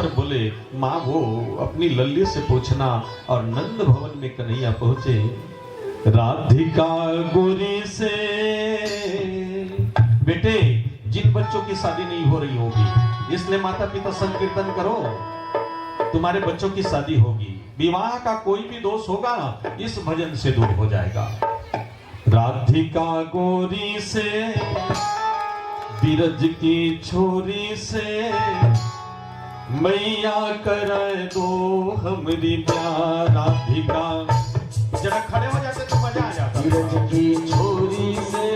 और बोले माँ वो अपनी लल्ली से पूछना। और नंद भवन में कन्हैया पहुंचे राधिका गोरी से। बेटे जिन बच्चों की शादी नहीं हो रही होगी इसलिए माता पिता संकीर्तन करो, तुम्हारे बच्चों की शादी होगी। विवाह का कोई भी दोष होगा इस भजन से दूर हो जाएगा। राधिका गोरी से बिरज की छोरी से मैया करे दो हमरी प्यार। राधिका जरा खड़े हो जाते तो मजा आ जाता। बिरज की छोरी से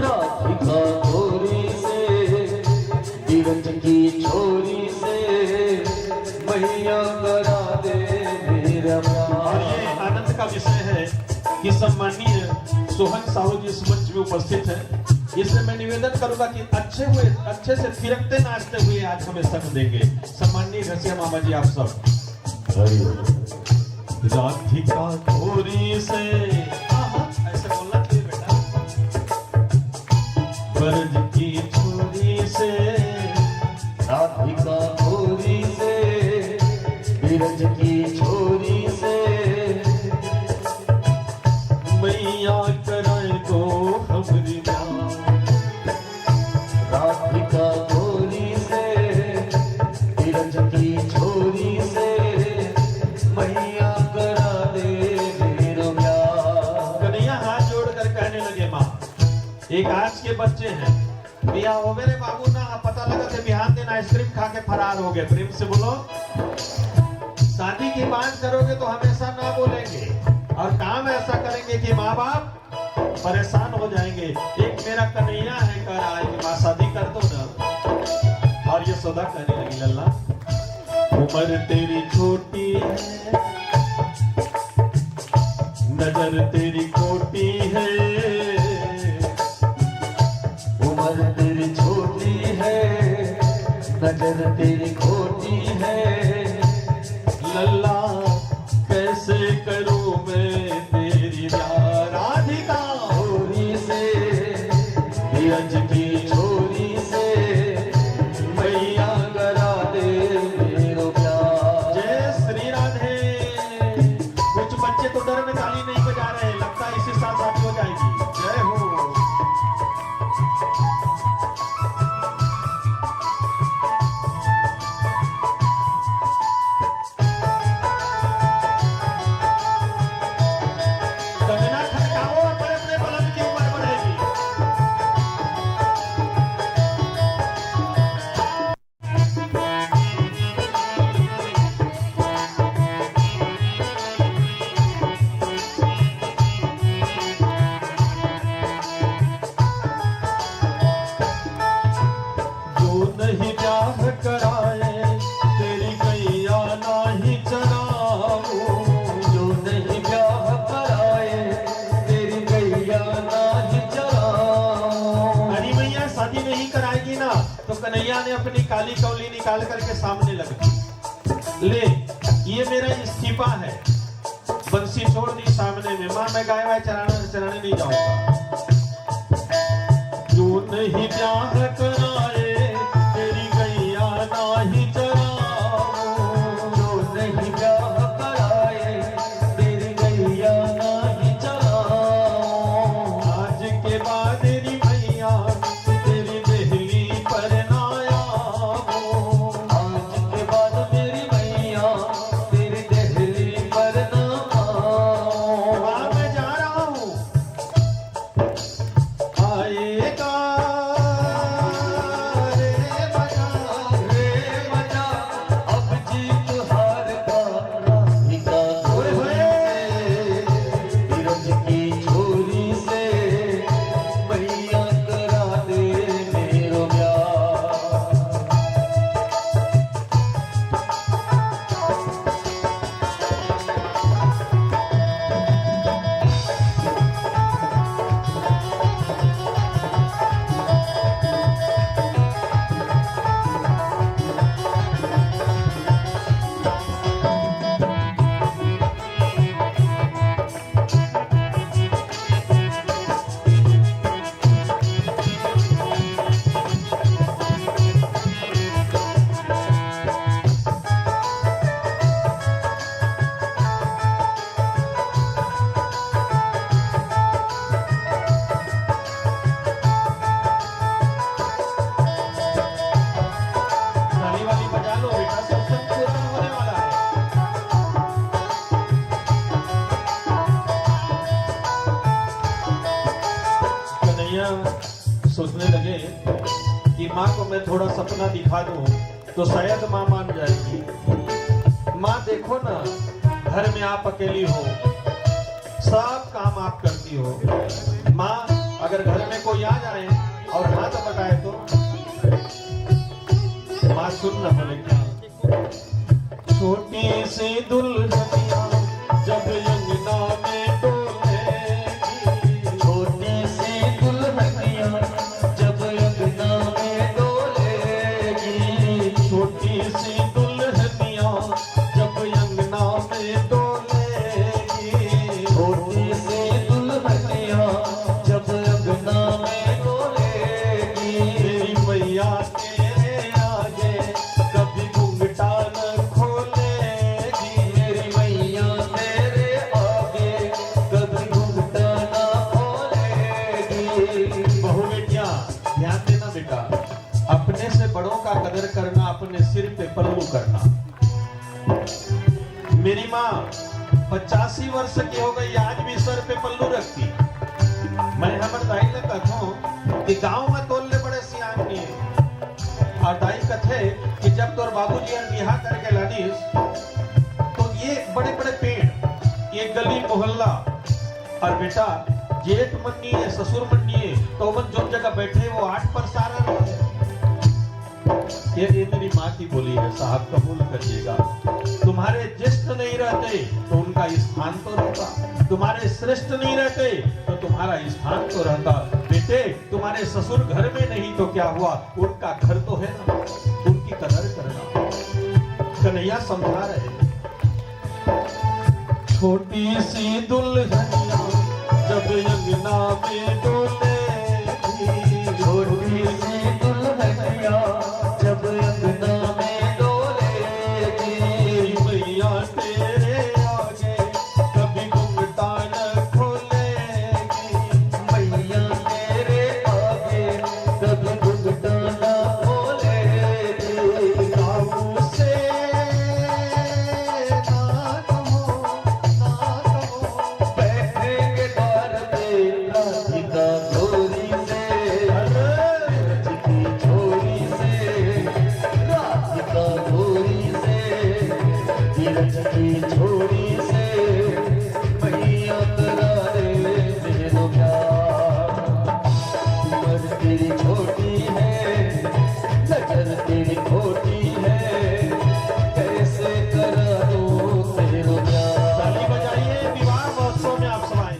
राधिका गोरी से, बिरज की छोरी से मैया करा दे मेरा प्यार। और ये आनंद का विषय है कि सम्मानीय सोहन साहू जी इस मंच में उपस्थित है। इसलिए मैं निवेदन करूंगा कि अच्छे से थिरकते नाचते हुए आज हमें संग देंगे। सम्मानीय घसिया मामा जी आप सब। राधिका गोरी से ऐसे बोलना चाहिए बेटा। ब्रज की छोरी से राधिका गोरी से, बिरज की छोरी से मैया कराए दो हमरी प्यार। राधिका गोरी से, बिरज की छोरी से मैया करा दे मेरा प्यार। कन्हैया हाथ जोड़कर कहने लगे माँ एक आज के बच्चे हैं, बिया हो मेरे बाबू ना पता लगा कि बिहान दिन आइसक्रीम खा के फरार हो गए। प्रेम से बोलो। शादी की बात करोगे तो हमेशा ना बोलेंगे और काम ऐसा करेंगे कि माँ बाप परेशान हो जाएंगे। एक मेरा कन्हैया है कह रहा है कि माँ शादी कर दो ना। और ये सौदा कहने लगी लल्ला उम्र तेरी छोटी है, नजर तेरी खोटी है। उम्र तेरी छोटी है, नजर तेरी खोटी है। लल्ला कैसे करूं मैं तेरी प्यार। राधिका छोरी से, बिरज की छोरी से मैया करा दे मेरो प्यार। जय श्री राधे। कुछ बच्चे तो डर में ताली नहीं बजा रहे, लगता है इसी साथ शादी हो जाएगी। जय हो। कंगना खड़काओ और बड़े-बड़े पलंग की उम्र बढ़ेगी। जो नहीं ब्याह कराए तेरी गैया नाही चराऊं। जो नहीं ब्याह कराए तेरी गैया नाही चराऊं। हरी मैया शादी नहीं कराएगी ना तो कन्हैया ने अपनी काली कौली निकाल करके सामने लग दी। ले ये मेरा इस्तीफा है, बंसी छोड़ दी सामने में। माँ मैं गाय वाय चराने नहीं जाऊंगा। जो नहीं ब्याह कराए तेरी गैया नाही चराऊं। जो नहीं ब्याह कराए तेरी गैया नाही चराऊं। आज के बाद तेरी मैया तेरी देहली पर ना आऊं। आज के बाद मेरी मैया तेरी देहली पर ना आऊं। माँ मैं जा रहा हूँ आएगा माँ को मैं थोड़ा सपना दिखा दूं तो शायद माँ मान जाएगी। माँ देखो ना, घर में आप अकेली हो, सब काम आप करती हो। माँ अगर घर में कोई आ जाए और हाथ बटाए तो माँ सुन न बोले क्या। छोटी सी दुल्हनिया जब अंगना में डोलेगी, छोटी सी दुल्हनिया जब अंगना में डोलेगी, छोटी सी दुल्हनिया जब अंगना में डोलेगी, छोटी सी दुल्हनिया जब अंगना में डोलेगी, मेरी मैया तेरे आगे कभी घूंघटा न खोलेगी, मेरी मैया तेरे आगे कभी घूंघटा ना खोलेगी। बहू बेटियां ध्यान देना बेटा, अपने से बड़ों का कदर करना, अपने सिर पे पल्लू करना। मेरी माँ 85 वर्ष की हो गई, आज भी सर पे पल्लू रखती। मैं हमर दाई ने कहूं कि गांव में तोलने बड़े सियान नहीं है। और दाई कथे कि जब तोर बाबूजी बिहार करके लानीस तो ये बड़े बड़े पेड़, ये गली मोहल्ला, और बेटा जेठ मन्नी है, ससुर मन्नी है, तो मन जो जगह बैठे वो 8 पर सारा रहे। ये मेरी माँ की बोली है, साहब कबूल करिएगा। तुम्हारे ज्येष्ठ नहीं रहते तो उनका स्थान तो रहता, तुम्हारे श्रेष्ठ नहीं रहते तो तुम्हारा स्थान तो रहता। बेटे तुम्हारे ससुर घर में नहीं तो क्या हुआ, उनका घर तो है ना, उनकी कदर करना। कन्हैया समझा रहे, छोटी सी दुल्हनिया जब अंगना में डोलेगी, छोटी सी दुल्हनिया जब अंगना में डोलेगी, मैया तेरे आगे कभी घूंघटा न खोलेगी, मैया तेरे आगे कभी घूंघटा ना खोलेगी। बाबू से ना कहो, बैठेंगे द्वार पे राधिका गोरी से, राधिकी छोरी से, राधिका गोरी से, धीरज की छोरी से, मैया करा दे मेरे प्यार। उम्र तेरी छोटी है, नजर तेरी खोटी है, कैसे करा दूं तेरे प्यार। ताली बजाइए, विवाह महोत्सव में आप सब आए।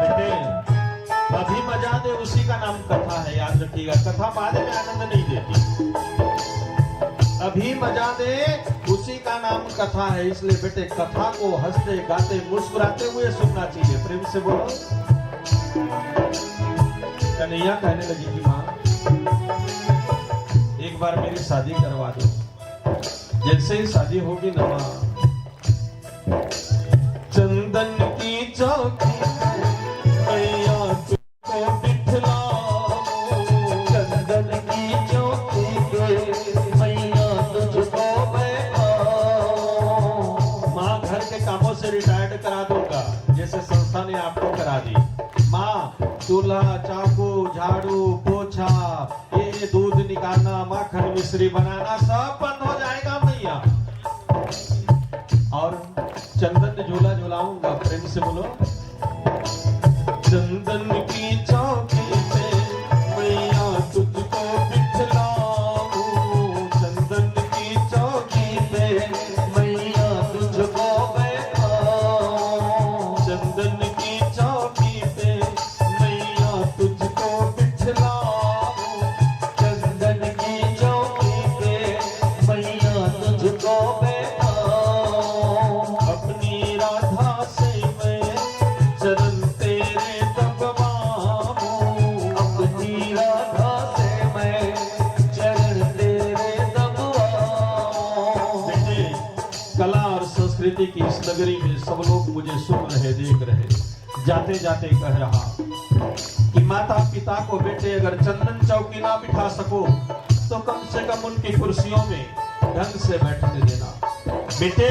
बेटे अभी मजा दे उसी का नाम कथा है, याद रखिएगा। कथा बाद में आनंद नहीं देती, अभी मजा दे उसी का नाम कथा है। इसलिए बेटे कथा को हंसते गाते मुस्कुराते हुए सुनना चाहिए। प्रेम से बोलो। कन्हैया कहने लगी कि माँ एक बार मेरी शादी करवा दो। जैसे ही शादी होगी ना माँ, चंदन की चौकी मैया तुझको बिठलाऊं, चंदन की चौकी पे मैया तुझको बैठाऊं। माँ घर के कामों से रिटायर्ड करा दूंगा, जैसे संस्था ने आपको करा दी। माँ चूल्हा चाकू झाड़ू पोछा, ये दूध निकालना, माखन मिश्री बनाना सब बंद हो जाएगा मैया। और चंदन झूला झूलाऊंगा। प्रेम से बोलो। चंदन की चौकी पे मैया तुझको बिठलाऊं, चंदन की चौकी पे मैया तुझको बैठाऊं। चंदन की चौकी पे मैया तुझको बिठलाऊं, चंदन की चौकी पे मैया तुझको बैठाऊं। अपनी राधा से मैं मुझे सुन रहे, देख रहे, जाते जाते कह रहा कि माता पिता को बेटे अगर चंदन चौकी ना बिठा सको तो कम से कम उनकी कुर्सियों में ढंग से बैठने देना। बेटे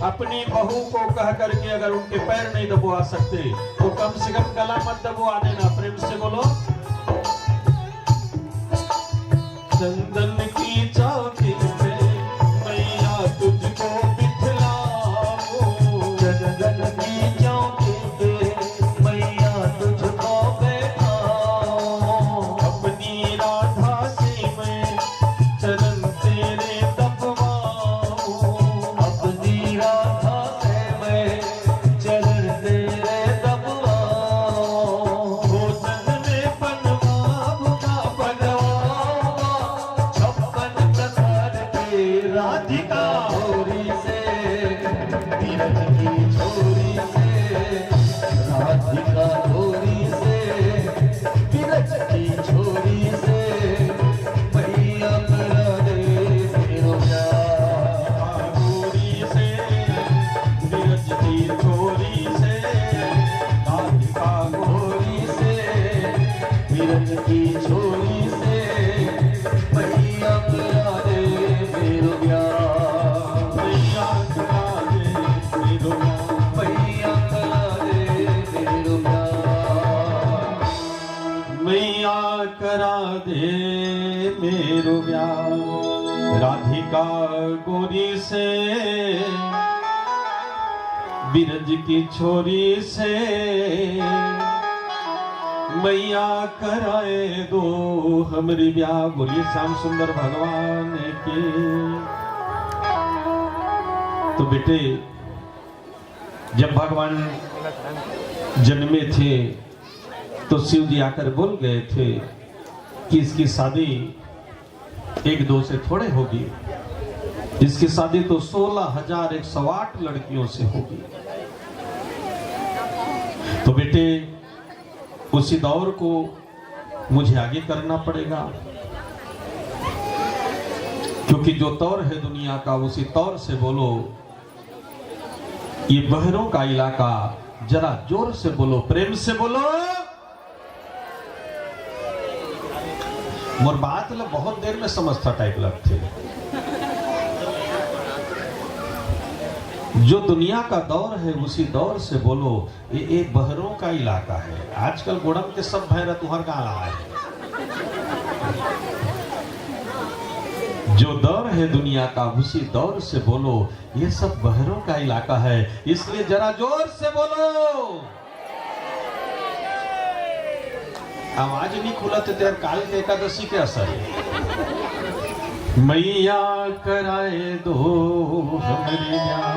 अपनी बहू को कह करके अगर उनके पैर नहीं दबवा सकते तो कम से कम गला मत दबवा देना। प्रेम से बोलो। चंदन की चौकी पे मैया तुझको बिठलाओ, चंदन की चौकी पे मैया तुझको बैठाओ, अपनी राधा से मैं चरण तेरे दबवाओ, अपनी राधा से मैं चरण तेरे दबवाओ, भोजन में बनवाऊंगा बनवाऊंगा छप्पन प्रकार के राधिका छोरी से, धीरज की छोरी से, राधिका छोरी से, धीरज की छोरी से, मैया करा दे मेरो प्यार, गोरी से, धीरज की छोरी से, राधिका छोरी से, धीरज की छोरी से, मैया करा दे मेरो प्यार, मैया करा दे मेरो प्यार। मैया करा दे मेरो प्यार, मैया करा दे मेरो ब्याह। राधिका गोरी से, बिरज की छोरी से, मैया कराए दो हमरी ब्याह। बोलिए श्याम सुंदर भगवान के। तो बेटे जब भगवान जन्मे थे तो शिव जी आकर बोल गए थे कि इसकी शादी एक दो से थोड़े होगी, इसकी शादी तो 16,108 लड़कियों से होगी। तो बेटे उसी दौर को मुझे आगे करना पड़ेगा, क्योंकि जो तौर है दुनिया का उसी तौर से बोलो। ये बहरों का इलाका, जरा जोर से बोलो, प्रेम से बोलो। मोर बात ल बहुत देर में समझता टाइप लगते। जो दुनिया का दौर है उसी दौर से बोलो। ये बहरों का इलाका है। आजकल गोड़म के सब भैर तुहर का आए। जो दौर है दुनिया का उसी दौर से बोलो। ये सब बहरों का इलाका है, इसलिए जरा जोर से बोलो। आवाज नहीं खुला तो तेरे काल के एकादशी के असर है। मैया कराए दो हमारे ब्याह।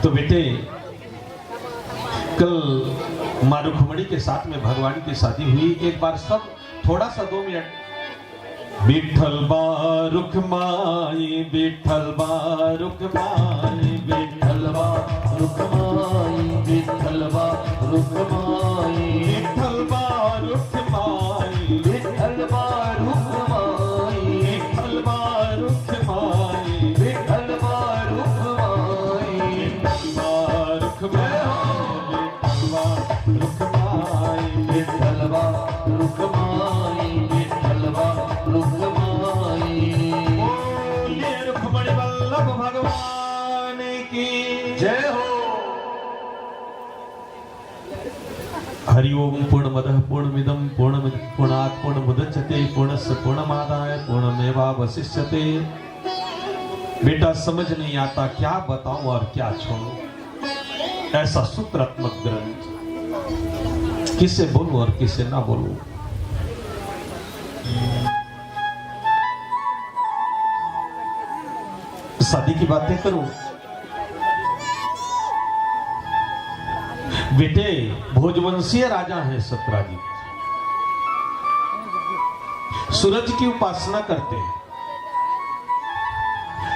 तो बेटे कल माँ रुक्मणी के साथ में भगवान की शादी हुई। एक बार सब थोड़ा सा 2 मिनट। विठल बा रुक्माई, विठल बा रुक्माई, विठल बा रुक्माई, विठ्ठल बा रुक्माई, विठल बा रुक्माई, विठ्ठल बा रुक्माई, विठल बा रुक्माई, विठ्ठल बा रुक्माई, विठल बा रुक्माई, विठ्ठल बा रुक्माई। बोलिए रुक्मणी वल्लभ भगवान की जय हो। हरि ओम। पूर्णमदः पूर्णमिदं पूर्णात् पूर्णमुदच्यते पूर्णस्य पूर्णमादाय पूर्णमेवावशिष्यते। बेटा समझ नहीं आता क्या बताऊं और क्या छोड़ूं। ऐसा सूत्रात्मक ग्रंथ, किसे बोलूं और किसे ना बोलूं। शादी की बातें करूं। बेटे भोजवंशीय राजा हैं सत्यराजीत। सूरज की उपासना करते हैं।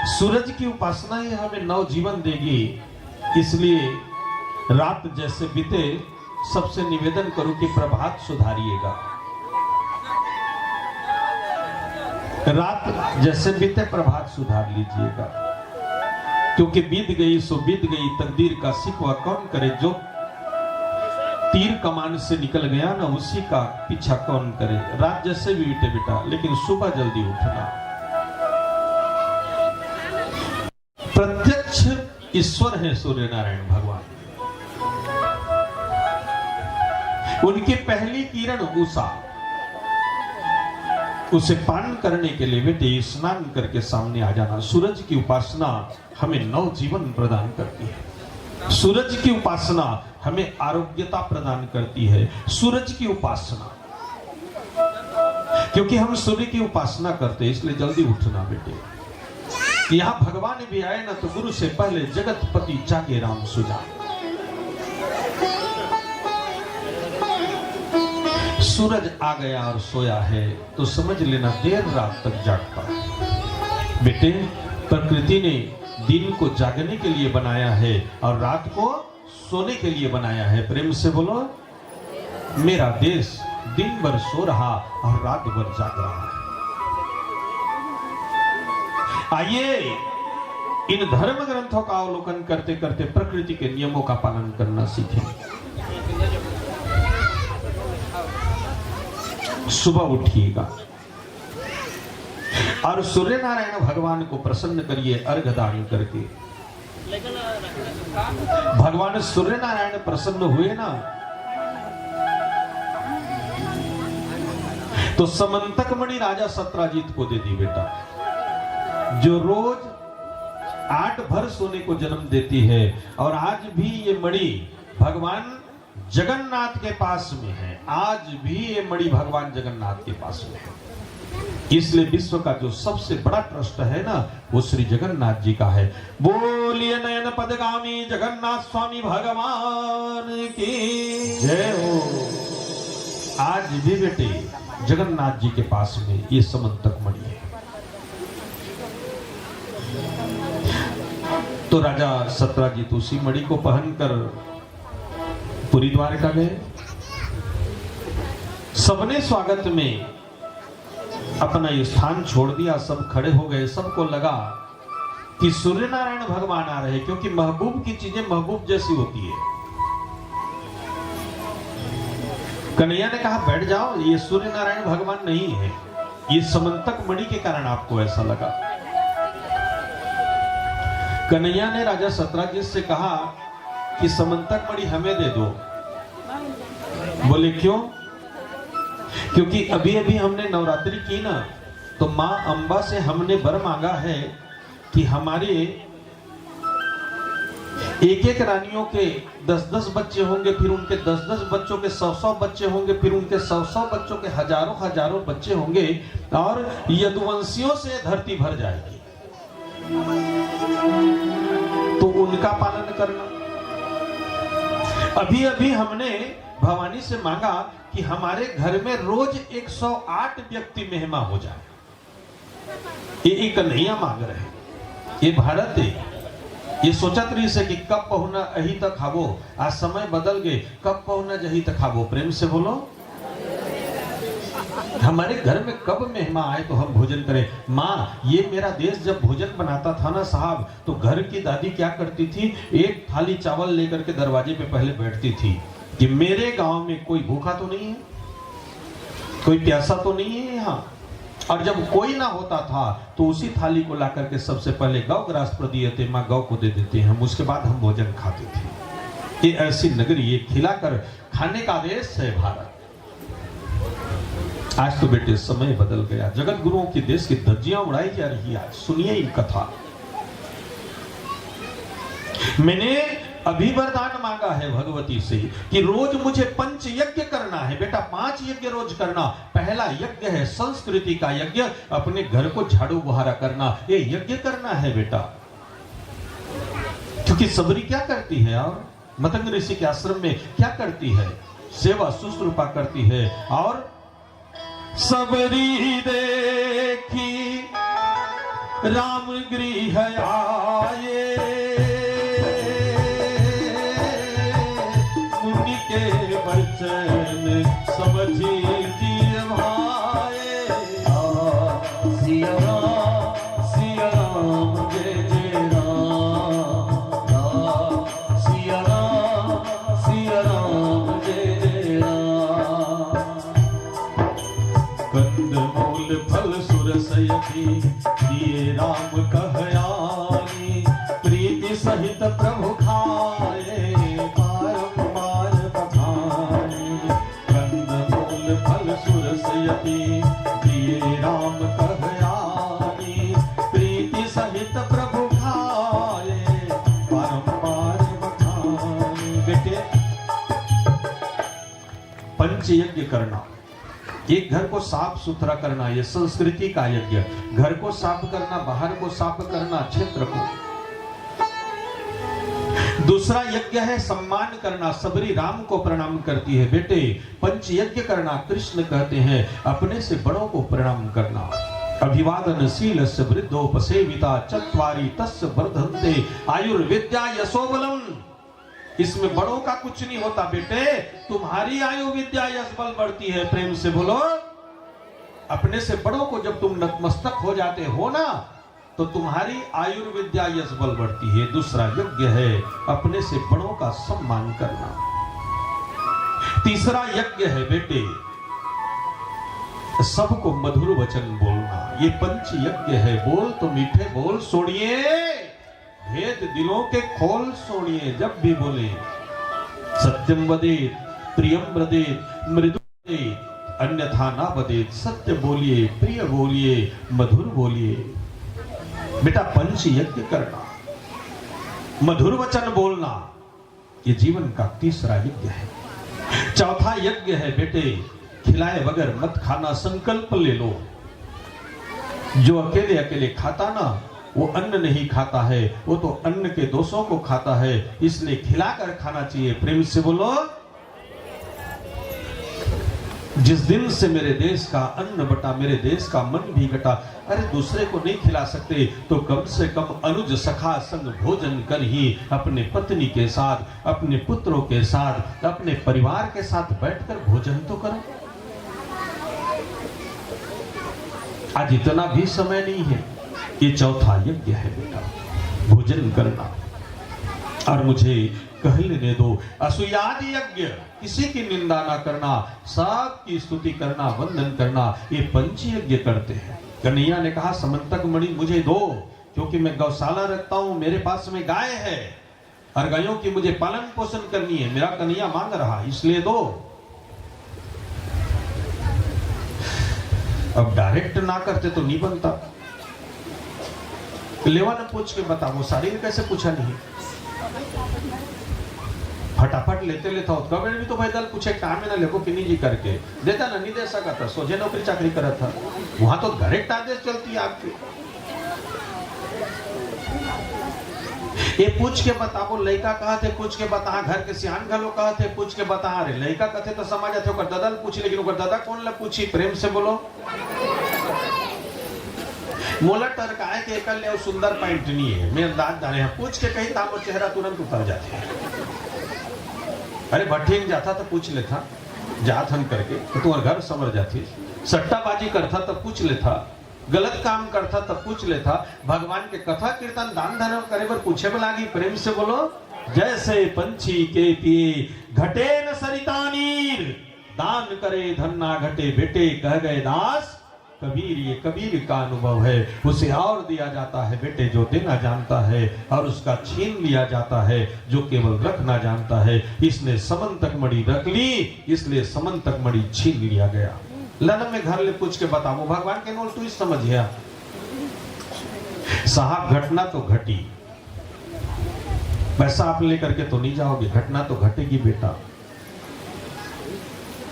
सूरज की उपासना ही हमें नवजीवन देगी। इसलिए रात जैसे बीते सबसे निवेदन करूं कि प्रभात सुधारिएगा। रात जैसे बीते प्रभात सुधार लीजिएगा। क्योंकि बीत गई सो बीत गई, तकदीर का शिकवा कौन करे। जो तीर कमान से निकल गया ना, उसी का पीछा कौन करे। रात जैसे भी बीते बेटा, लेकिन सुबह जल्दी उठना। प्रत्यक्ष ईश्वर है सूर्य नारायण भगवान। उनकी पहली किरण उषा, उसे पान करने के लिए बेटे स्नान करके सामने आ जाना। सूरज की उपासना हमें नव जीवन प्रदान करती है। सूरज की उपासना हमें आरोग्यता प्रदान करती है। सूरज की उपासना, क्योंकि हम सूर्य की उपासना करते हैं, इसलिए जल्दी उठना बेटे। यहां भगवान भी आए ना तो गुरु से पहले जगतपति जागे राम सुजा। सूरज आ गया और सोया है तो समझ लेना देर रात तक जागता है। बेटे प्रकृति ने दिन को जागने के लिए बनाया है और रात को सोने के लिए बनाया है। प्रेम से बोलो, मेरा देश दिन भर सो रहा और रात भर जाग रहा है। आइए इन धर्म ग्रंथों का अवलोकन करते करते प्रकृति के नियमों का पालन करना सीखें। सुबह उठिएगा और सूर्य नारायण भगवान को प्रसन्न करिए अर्घ दान करके। भगवान सूर्य नारायण प्रसन्न हुए ना तो समंतक मणि राजा सत्राजीत को दे दी बेटा, जो रोज 8 भर सोने को जन्म देती है। और आज भी ये मणि भगवान जगन्नाथ के पास में है। आज भी ये मणि भगवान जगन्नाथ के पास में है। इसलिए विश्व का जो सबसे बड़ा ट्रस्ट है ना, वो श्री जगन्नाथ जी का है। बोलिए नयन पदगामी जगन्नाथ स्वामी भगवान की जय हो। आज भी बेटे जगन्नाथ जी के पास में ये समंतक मणि है। तो राजा सत्राजीत उसी मणि को पहनकर पुरी द्वारका गए। सबने स्वागत में अपना ये स्थान छोड़ दिया, सब खड़े हो गए। सबको लगा कि सूर्य नारायण भगवान आ रहे, क्योंकि महबूब की चीजें महबूब जैसी होती है। कन्हैया ने कहा बैठ जाओ, ये सूर्य नारायण भगवान नहीं है, ये समंतक मणि के कारण आपको ऐसा लगा। कन्हैया ने राजा सत्राजीत से कहा कि समंतक मणि हमें दे दो। बोले क्यों? क्योंकि अभी अभी हमने नवरात्रि की ना, तो मां अंबा से हमने वर मांगा है कि हमारे एक एक रानियों के 10-10 बच्चे होंगे, फिर उनके 10-10 बच्चों के 100-100 बच्चे होंगे, फिर उनके 100-100 बच्चों के हजारों बच्चे होंगे और यदुवंशियों से धरती भर जाएगी। तो उनका पालन करना। अभी अभी हमने भवानी से मांगा कि हमारे घर में रोज 108 व्यक्ति मेहमान हो जाए। ये कन्हैया मांग रहे, ये भारत है। ये सोचत रही से कि कब पहुना अही तक खाबो, आज समय बदल गए, कब पहुना जही तक खाबो। प्रेम से बोलो, हमारे घर में कब मेहमान आए तो हम भोजन करें। माँ, ये मेरा देश जब भोजन बनाता था ना साहब, तो घर की दादी क्या करती थी, एक थाली चावल लेकर के दरवाजे पे पहले बैठती थी कि मेरे गांव में कोई भूखा तो नहीं है, कोई प्यासा तो नहीं है यहाँ। और जब कोई ना होता था तो उसी थाली को ला करके सबसे पहले गौ ग्रास प्रदीयते, माँ गौ को दे देते हैं हम, उसके बाद हम भोजन खाते थे। ये ऐसी नगरी, ये खिलाकर खाने का देश है भारत। आज तो बेटे समय बदल गया, जगत गुरुओं के देश की धज्जियां उड़ाई जा रही है। आज सुनिए इन कथा। मैंने अभी वरदान मांगा है भगवती से कि रोज मुझे 5 यज्ञ करना है बेटा, 5 यज्ञ रोज करना। पहला यज्ञ है संस्कृति का यज्ञ, अपने घर को झाड़ू बुहारा करना, ये यज्ञ करना है बेटा। क्योंकि सबरी क्या करती है और मतंग ऋषि के आश्रम में क्या करती है, सेवा शुश्रूषा करती है। और सबरी देखी राम गृह आए, मुनि के वचन समझी जिय भाए। सिया राम जय जय राम, यति दिए राम कहयानी प्रीति सहित प्रभु खाए बारंबार बखानी कंद मूल फल सुरस यति दिए राम कहयानी प्रीति सहित प्रभु खाए बारंबार बखानी। बेटे पंच यज्ञ करना, एक घर को साफ सुथरा करना, ये संस्कृति का यज्ञ। घर को साफ करना, बाहर को साफ करना, क्षेत्र को। दूसरा यज्ञ है सम्मान करना, सबरी राम को प्रणाम करती है। बेटे पंच यज्ञ करना, कृष्ण कहते हैं अपने से बड़ों को प्रणाम करना। अभिवादन शीलस्य वृद्धोपसेविता चत्वारि तस्य वर्धन्ते आयुर्विद्या यशोबलम। इसमें बड़ों का कुछ नहीं होता बेटे, तुम्हारी आयु विद्या यश बल बढ़ती है। प्रेम से बोलो। अपने से बड़ों को जब तुम नतमस्तक हो जाते हो ना, तो तुम्हारी आयुर्विद्या यश बल बढ़ती है। दूसरा यज्ञ है अपने से बड़ों का सम्मान करना। तीसरा यज्ञ है बेटे सबको मधुर वचन बोलना। ये पंच यज्ञ है। बोल तो मीठे बोल, सोड़िए भेद दिलों के खोल सोड़िए। जब भी बोले सत्यम वदेत प्रियम वदेत मृदु वदेत अन्यथा ना वदेत। सत्य बोलिए, प्रिय बोलिए, मधुर बोलिए। बेटा पंच यज्ञ करना, मधुर वचन बोलना, ये जीवन का तीसरा यज्ञ है। चौथा यज्ञ है बेटे खिलाए बगैर मत खाना। संकल्प ले लो। जो अकेले अकेले खाता ना, वो अन्न नहीं खाता है, वो तो अन्न के दोषों को खाता है। इसलिए खिलाकर खाना चाहिए। प्रेम से बोलो। जिस दिन से मेरे देश का अन्न बटा, मेरे देश का मन भी घटा। अरे दूसरे को नहीं खिला सकते तो कम से कम अनुज सखा संग भोजन कर ही अपने पत्नी के साथ, अपने पुत्रों के साथ, अपने परिवार के साथ बैठकर भोजन तो करो। आज इतना भी समय नहीं है। ये चौथा यज्ञ है बेटा, भोजन करना। और मुझे कह लेने दो, असूयादि यज्ञ, किसी की निंदा ना करना, सबकी स्तुति करना, वंदन करना, ये पंच यज्ञ करते हैं। कन्हैया ने कहा समंतक मणि मुझे दो, क्योंकि मैं गौशाला रखता हूं, मेरे पास में गाय है और गायों की मुझे पालन पोषण करनी है। मेरा कन्हैया मांग रहा, इसलिए दो। अब डायरेक्ट ना करते तो नहीं बनता। लेवा ने पूछ के बता, वो साड़ी ने कैसे पूछा नहीं? फटाफट लेते लेता होता भी तो भाई दल पूछे काम में ना लेको कि नहीं जी करके देता ना, नहीं दे सका था। सोचे नौकरी चाकरी करा था, वहां तो डायरेक्ट आदेश चलती है आपकी। ये पूछ के बता, वो लड़का कहा थे पूछ के बता, घर के सियान घलो कहा थे पूछ के बता। अरे लड़का कहते तो समझ आते ओकर दादा पूछी, लेकिन ओकर दादा कौन ला पूछी? प्रेम से बोलो। मोला टरकाए के एकल ले सुंदर पैंट नहीं है, मैं अंदाज जाने हैं पूछ के कहीं तामो चेहरा तुरंत उतर जाते हैं। अरे भट्टी जाता तो पूछ लेता, जात हम करके तो तुम्हारे घर समझ जाती। सट्टाबाजी करता तब पूछ लेता, गलत काम करता तब पूछ लेता। भगवान के कथा कीर्तन दान धर्म करे पर पूछे में लागी। प्रेम से बोलो। जैसे पंछी के पिए घटे न सरिता नीर, दान करे धन ना घटे। बेटे कह गए दास कबीर, ये कबीर का अनुभव है। उसे और दिया जाता है बेटे जो देना जानता है, और उसका छीन लिया जाता है जो केवल रखना जानता है। इसने समंतक मणि रख ली, इसलिए समंतक मणि छीन लिया गया। लनम में घर ले पूछ के बताओ, भगवान के नोल तू ही समझिया साहब। घटना तो घटी, पैसा आप लेकर के तो नहीं जाओगे, घटना तो घटेगी बेटा।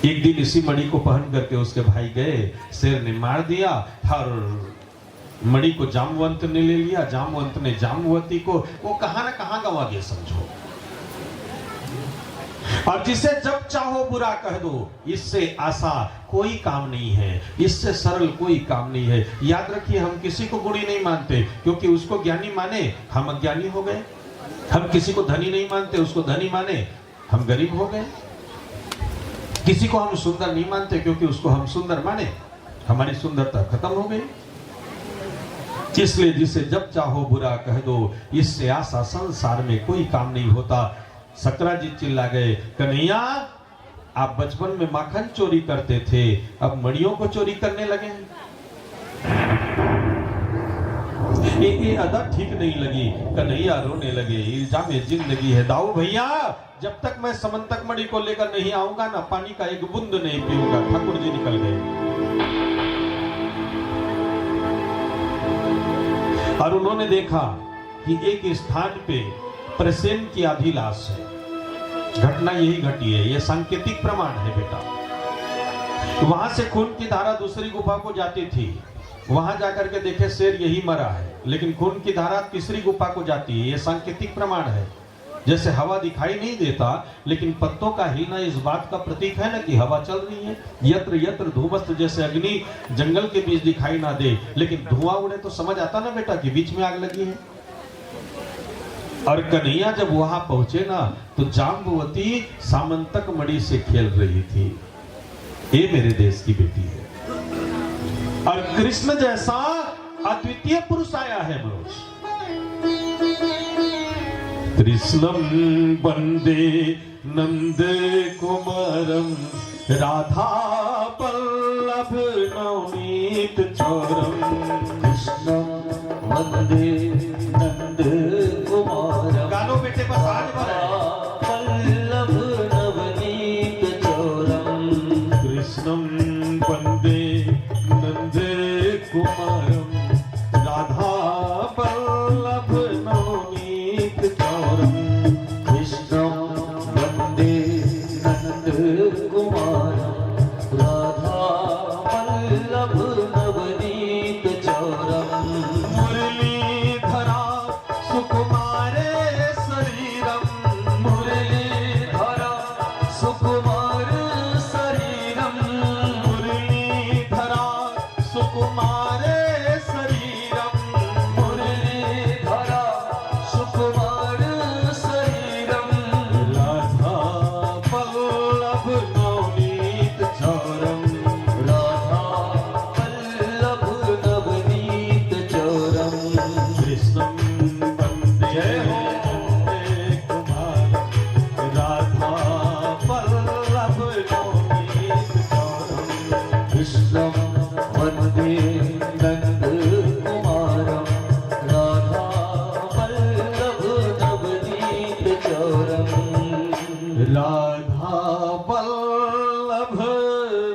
एक दिन इसी मणि को पहन करके उसके भाई गए, शेर ने मार दिया और मणि को जामवंत ने ले लिया, जामवंत ने जामवती को, वो कहां ना कहां गंवा गया समझो। और जिसे जब चाहो बुरा कह दो, इससे आसा कोई काम नहीं है, इससे सरल कोई काम नहीं है। याद रखिए, हम किसी को गुणी नहीं मानते, क्योंकि उसको ज्ञानी माने हम अज्ञानी हो गए। हम किसी को धनी नहीं मानते, उसको धनी माने हम गरीब हो गए। किसी को हम सुंदर नहीं मानते, क्योंकि उसको हम सुंदर माने हमारी सुंदरता खत्म हो गई। इसलिए जिसे जब चाहो बुरा कह दो, इससे आशा संसार में कोई काम नहीं होता। सकरा जी चिल्ला गए, कन्हैया आप बचपन में माखन चोरी करते थे, अब मणियों को चोरी करने लगे हैं। ये अदा ठीक नहीं लगी, कन्हैया रोने लगे, इल्जाम जिंदगी है। दाऊ भैया, जब तक मैं समंतक मणि को लेकर नहीं आऊंगा ना, पानी का एक बूंद नहीं पीऊंगा। ठाकुर जी निकल गए और उन्होंने देखा कि एक स्थान पे प्रसेन की आधी लाश है। घटना यही घटी है, यह सांकेतिक प्रमाण है बेटा। वहां से खून की धारा दूसरी गुफा को जाती थी, वहां जाकर के देखे शेर यही मरा है, लेकिन खून की धारा तीसरी गुफा को जाती है। यह सांकेतिक प्रमाण है। जैसे हवा दिखाई नहीं देता, लेकिन पत्तों का हिलना इस बात का प्रतीक है ना कि हवा चल रही है। यत्र यत्र धूमस्त, जैसे अग्नि जंगल के बीच दिखाई ना दे, लेकिन धुआं उड़े तो समझ आता ना बेटा कि बीच में आग लगी है। और कन्हैया जब वहां पहुंचे ना, तो जाम्बुवती सामंतक मणि से खेल रही थी। ये मेरे देश की बेटी है। और कृष्ण जैसा अद्वितीय पुरुष आया है मनोज। कृष्णम वंदे नंद कुमारम राधा पल्लभ नवनीत चोरम। कृष्णम वंदे नंद कुमारम, गानो बेटे बस आज भर पल्लभ नवनीत चोरम। कृष्णम वंदे नंद कुमारम राधा पल्लभ नवनीत चोरम। कृष्णं वन्दे नन्दकुमारं राधा वल्लभ नवनीत चोरम्। मुरलीधरा सुकुमारे शरीरम, मुरलीधरा सुकुमार शरीरं। मुरलीधरा सुकुमारे शरीरम। मुरलीधरा सुकुमार शरीरं। राधा पल्लभ नवनीत चोरम। राधा वल्लभ नवनीत चोरम्। कृष्णं वन्दे कुमारं राधा पल्लभ नवनीत चोरम। कृष्णं वन्दे नन्दकुमारं राधा वल्लभ नवनीत चोरम्। राधा वल्लभ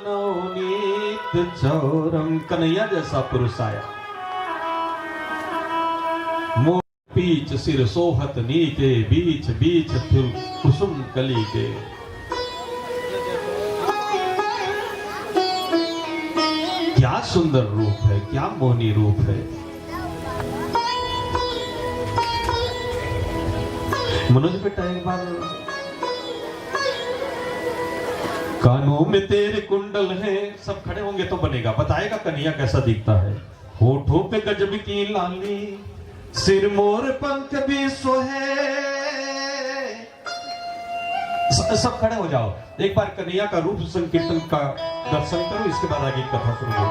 नवनीत चोरम। कन्हैया जैसा पुरुष आया, मोर पीछ सिर सोहत नीके, बीच बीच फिर कुसुम कली के। क्या सुंदर रूप है, क्या मोहनी रूप है। मनोज बेटा एक बार, कानों में तेरे कुंडल हैं, सब खड़े होंगे तो बनेगा, बताएगा कन्हैया कैसा दिखता है। होठों पे गजब की लाली, सिर मोर पंख भी सोहे। सब खड़े हो जाओ, एक बार कन्हैया का रूप संकीर्तन का दर्शन करो, इसके बाद आगे की कथा सुनो।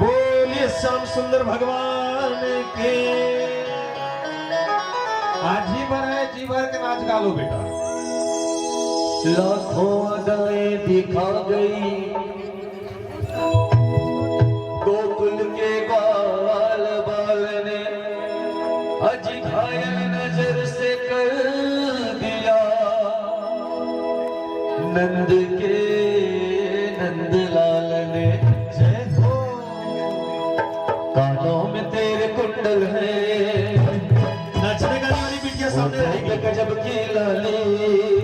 बोलिए श्याम सुंदर भगवान के। आज ही भर है, जी भर के नाच गा लो बेटा। लाखों अदाएं दिखा गई, गोकुल के बाल बाल ने अज घायल नजर से कर दिया। नंद के नंदलाल ने जय हो। कानों में तेरे कुंडल है, नाचने गाने वाली बिटिया सामने रहेगी। गजब की लाली।